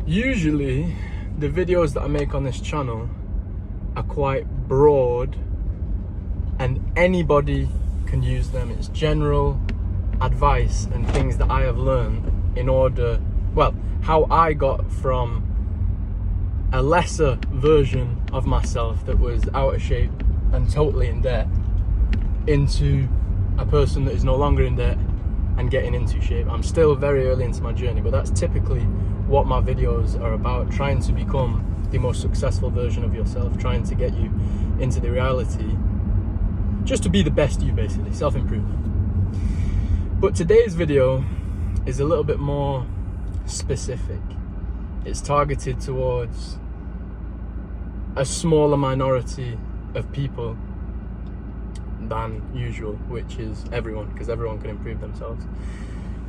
Usually, the videos that I make on this channel are quite broad and anybody can use them. It's general advice and things that I have learned in order, well, how I got from a lesser version of myself that was out of shape and totally in debt into a person that is no longer in debt and getting into shape. I'm still very early into my journey, but that's typically what my videos are about, trying to become the most successful version of yourself, trying to get you into the reality, just to be the best you, basically, self-improvement. But today's video is a little bit more specific. It's targeted towards a smaller minority of people than usual, which is everyone, because everyone can improve themselves.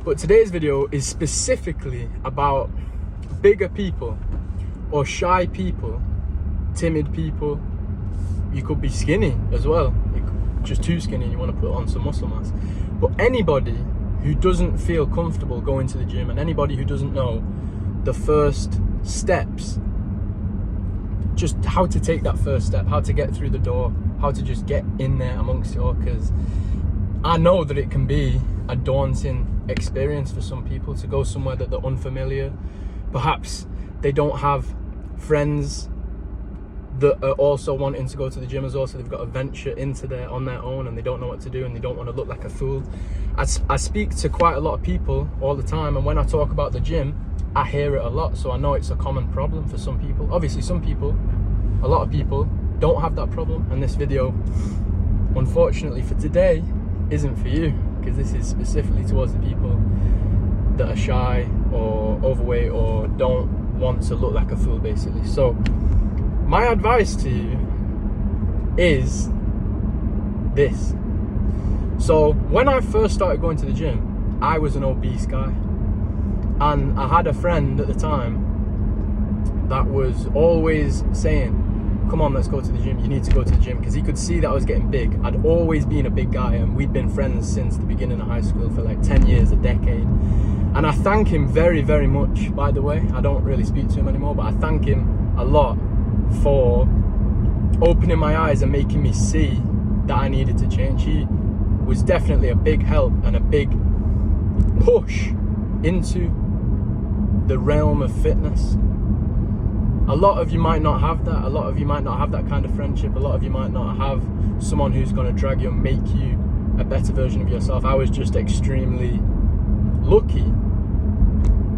But today's video is specifically about bigger people or shy people, timid people. You could be skinny as well, just too skinny and you want to put on some muscle mass. But anybody who doesn't feel comfortable going to the gym, and anybody who doesn't know the first steps, just how to take that first step, how to get through the door, how to just get in there amongst it all, because I know that it can be a daunting experience for some people to go somewhere that they're unfamiliar. Perhaps they don't have friends that are also wanting to go to the gym as well, so they've got to venture into there on their own and they don't know what to do and they don't want to look like a fool. I speak to quite a lot of people all the time, and when I talk about the gym, I hear it a lot, so I know it's a common problem for some people. Obviously some people, a lot of people, don't have that problem, and this video, unfortunately for today, isn't for you, because this is specifically towards the people that are shy or overweight or don't want to look like a fool, basically. So my advice to you is this. So when I first started going to the gym, I was an obese guy, and I had a friend at the time that was always saying, come on, let's go to the gym, you need to go to the gym, because he could see that I was getting big. I'd always been a big guy, and we'd been friends since the beginning of high school for like 10 years, a decade. And I thank him very, very much, by the way. I don't really speak to him anymore, but I thank him a lot for opening my eyes and making me see that I needed to change. He was definitely a big help and a big push into the realm of fitness. A lot of you might not have that. A lot of you might not have that kind of friendship. A lot of you might not have someone who's going to drag you and make you a better version of yourself. I was just extremely lucky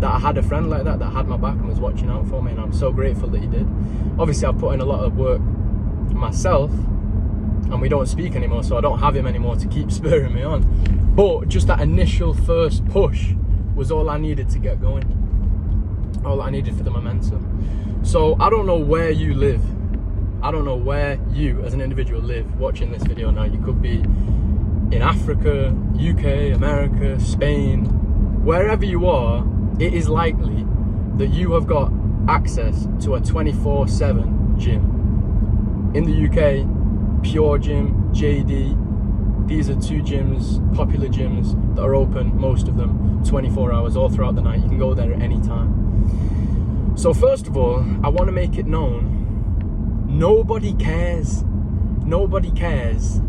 that I had a friend like that had my back and was watching out for me, and I'm so grateful that he did. Obviously I've put in a lot of work myself, and we don't speak anymore, so I don't have him anymore to keep spurring me on. But just that initial first push was all I needed to get going, all I needed for the momentum. So I don't know where you live. I don't know where you as an individual live watching this video now. You could be in Africa, UK, America, Spain, wherever you are. It is likely that you have got access to a 24/7 gym. In the UK, Pure Gym, JD, these are two gyms, popular gyms, that are open, most of them, 24 hours all throughout the night. You can go there at any time. So first of all, I want to make it known, nobody cares. Nobody cares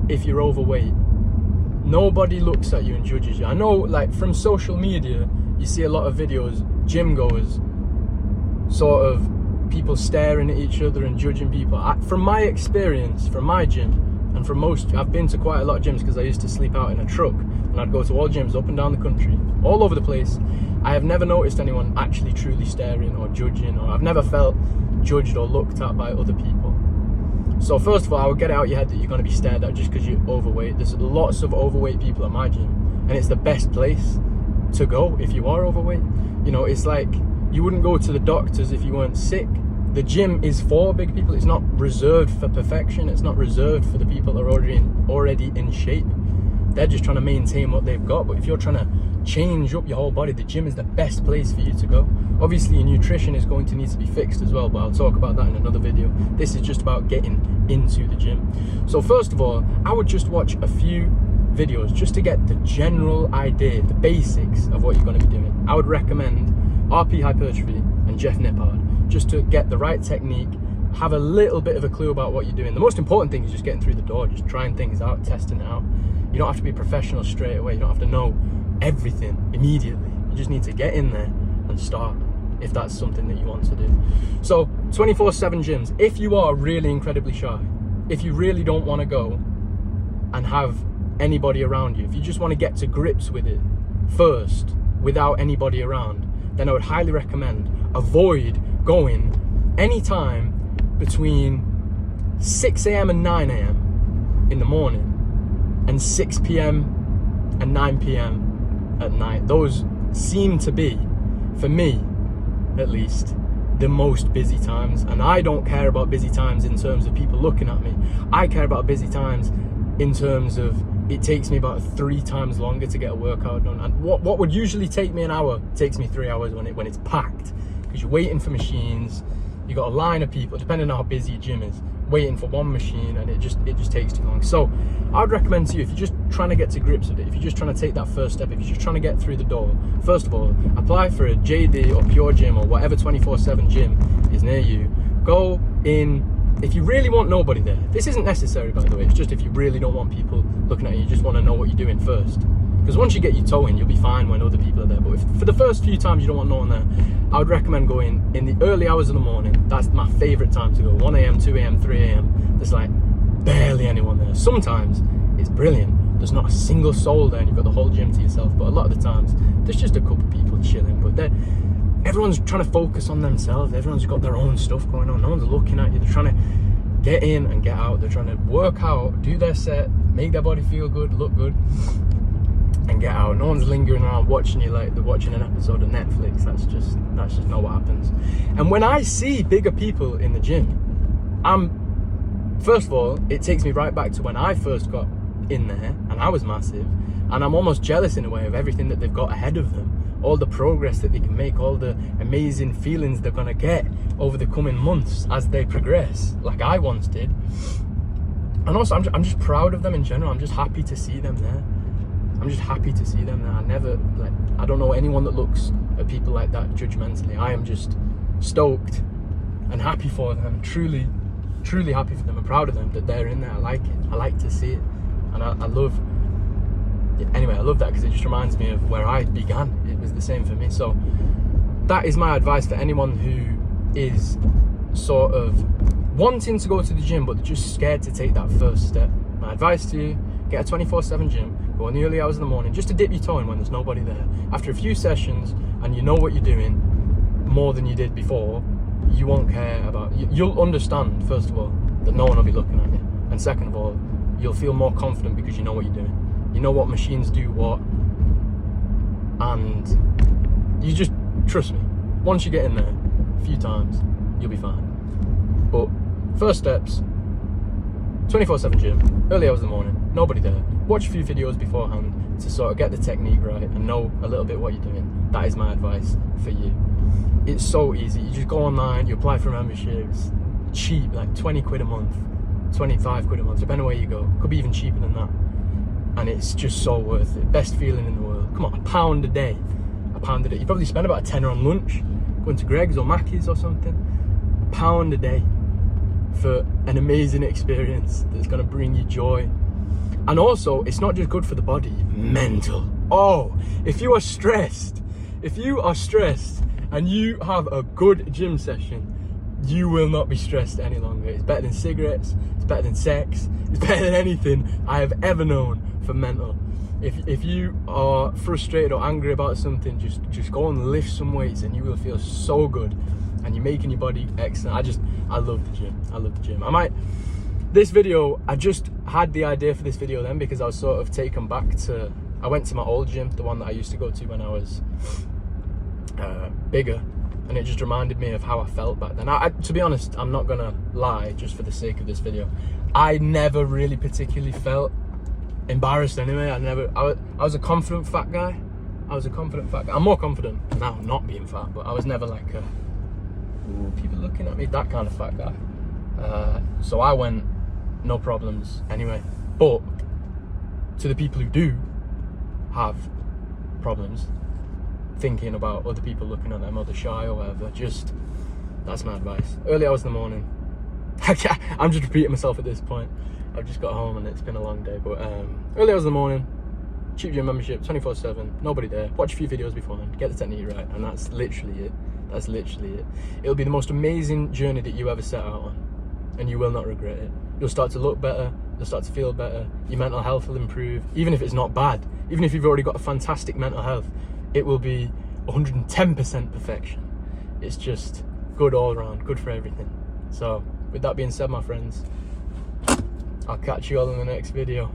if you're overweight. Nobody looks at you and judges you. I know, like, from social media, you see a lot of videos, gym goers, sort of people staring at each other and judging people. From my experience, from my gym, and from most, I've been to quite a lot of gyms because I used to sleep out in a truck, and I'd go to all gyms up and down the country, all over the place. I have never noticed anyone actually truly staring or judging, or I've never felt judged or looked at by other people. So first of all, I would get it out your head that you're going to be stared at just because you're overweight. There's lots of overweight people at my gym, and it's the best place to go if you are overweight. You know, it's like you wouldn't go to the doctors if you weren't sick. The gym is for big people. It's not reserved for perfection. It's not reserved for the people that are already in shape. They're just trying to maintain what they've got. But if you're trying to change up your whole body, the gym is the best place for you to go. Obviously your nutrition is going to need to be fixed as well, but I'll talk about that in another video. This is just about getting into the gym. So first of all, I would just watch a few videos just to get the general idea, the basics of what you're going to be doing. I would recommend RP Hypertrophy and Jeff Nippard, just to get the right technique, have a little bit of a clue about what you're doing. The most important thing is just getting through the door, just trying things out, testing it out. You don't have to be a professional straight away. You don't have to know everything immediately. You just need to get in there and start, if that's something that you want to do. So 24/7 gyms, if you are really incredibly shy, if you really don't want to go and have anybody around you, if you just want to get to grips with it first without anybody around, then I would highly recommend avoid going anytime between 6 a.m. and 9 a.m. in the morning and 6 p.m. and 9 p.m. at night. Those seem to be, for me at least, the most busy times. And I don't care about busy times in terms of people looking at me. I care about busy times in terms of it takes me about 3 times longer to get a workout done. And what would usually take me an hour takes me 3 hours when it's packed, because you're waiting for machines. You got a line of people, depending on how busy your gym is, waiting for one machine, and it just takes too long. So I would recommend to you, if you're just trying to get to grips with it, if you're just trying to take that first step, if you're just trying to get through the door, first of all, apply for a JD or Pure Gym or whatever 24/7 gym is near you. Go in. If you really want nobody there, this isn't necessary, by the way, it's just if you really don't want people looking at you, you just want to know what you're doing first. Because once you get your toe in, you'll be fine when other people are there. But if for the first few times you don't want no one there, I would recommend going in the early hours of the morning. That's my favourite time to go. 1 a.m, 2 a.m, 3 a.m. There's like barely anyone there. Sometimes it's brilliant. There's not a single soul there and you've got the whole gym to yourself. But a lot of the times, there's just a couple of people chilling. But everyone's trying to focus on themselves. Everyone's got their own stuff going on. No one's looking at you. They're trying to get in and get out. They're trying to work out, do their set, make their body feel good, look good, and get out. No one's lingering around watching you like they're watching an episode of Netflix. That's just not what happens. And when I see bigger people in the gym, first of all, it takes me right back to when I first got in there and I was massive, and I'm almost jealous in a way of everything that they've got ahead of them, all the progress that they can make, all the amazing feelings they're gonna get over the coming months as they progress, like I once did. And also, I'm just proud of them in general. I'm just happy to see them there. I'm just happy to see them there. I don't know anyone that looks at people like that judgmentally. I am just stoked and happy for them, truly happy for them and proud of them that they're in there. I like it. I like to see it. And I love that because it just reminds me of where I began. It was the same for me. So that is my advice for anyone who is sort of wanting to go to the gym but they're just scared to take that first step. My advice to you, get a 24/7 gym, go in the early hours of the morning just to dip your toe in when there's nobody there. After a few sessions and you know what you're doing more than you did before, you won't care about, you'll understand, first of all, that no one will be looking at you, and second of all, you'll feel more confident because you know what you're doing. You know what machines do what, and you just, trust me, once you get in there a few times, you'll be fine. But first steps, 24/7 gym, early hours of the morning, nobody there. Watch a few videos beforehand to sort of get the technique right and know a little bit what you're doing. That is my advice for you. It's so easy. You just go online, you apply for memberships, cheap, like 20 quid a month, 25 quid a month, depending on where you go. Could be even cheaper than that. And it's just so worth it. Best feeling in the world. Come on, £1 a day. £1 a day. You probably spend about a tenner on lunch, going to Greg's or Mackey's or something. £1 a day for an amazing experience that's going to bring you joy. And also, it's not just good for the body, mental. Oh, if you are stressed and you have a good gym session, you will not be stressed any longer. It's better than cigarettes, it's better than sex, it's better than anything I have ever known for mental. If you are frustrated or angry about something, just go and lift some weights and you will feel so good. And you're making your body excellent. I love the gym. I love the gym. This video, I just had the idea for this video then because I was sort of taken back to, I went to my old gym, the one that I used to go to when I was bigger, and it just reminded me of how I felt back then. To be honest, I'm not gonna lie, just for the sake of this video, I never really particularly felt embarrassed anyway. I was a confident fat guy. I'm more confident now not being fat, but I was never like a, ooh, people looking at me, that kind of fat guy. So I went, no problems anyway. But to the people who do have problems, thinking about other people looking at them or they're shy or whatever. Just, that's my advice. Early hours in the morning. I'm just repeating myself at this point. I've just got home and it's been a long day, but early hours in the morning, cheap gym membership, 24/7, nobody there. Watch a few videos beforehand, get the technique right, and that's literally it. That's literally it. It'll be the most amazing journey that you ever set out on, and you will not regret it. You'll start to look better, you'll start to feel better, your mental health will improve, even if it's not bad. Even if you've already got a fantastic mental health, it will be 110% perfection. It's just good all around, good for everything. So, with that being said, my friends, I'll catch you all in the next video.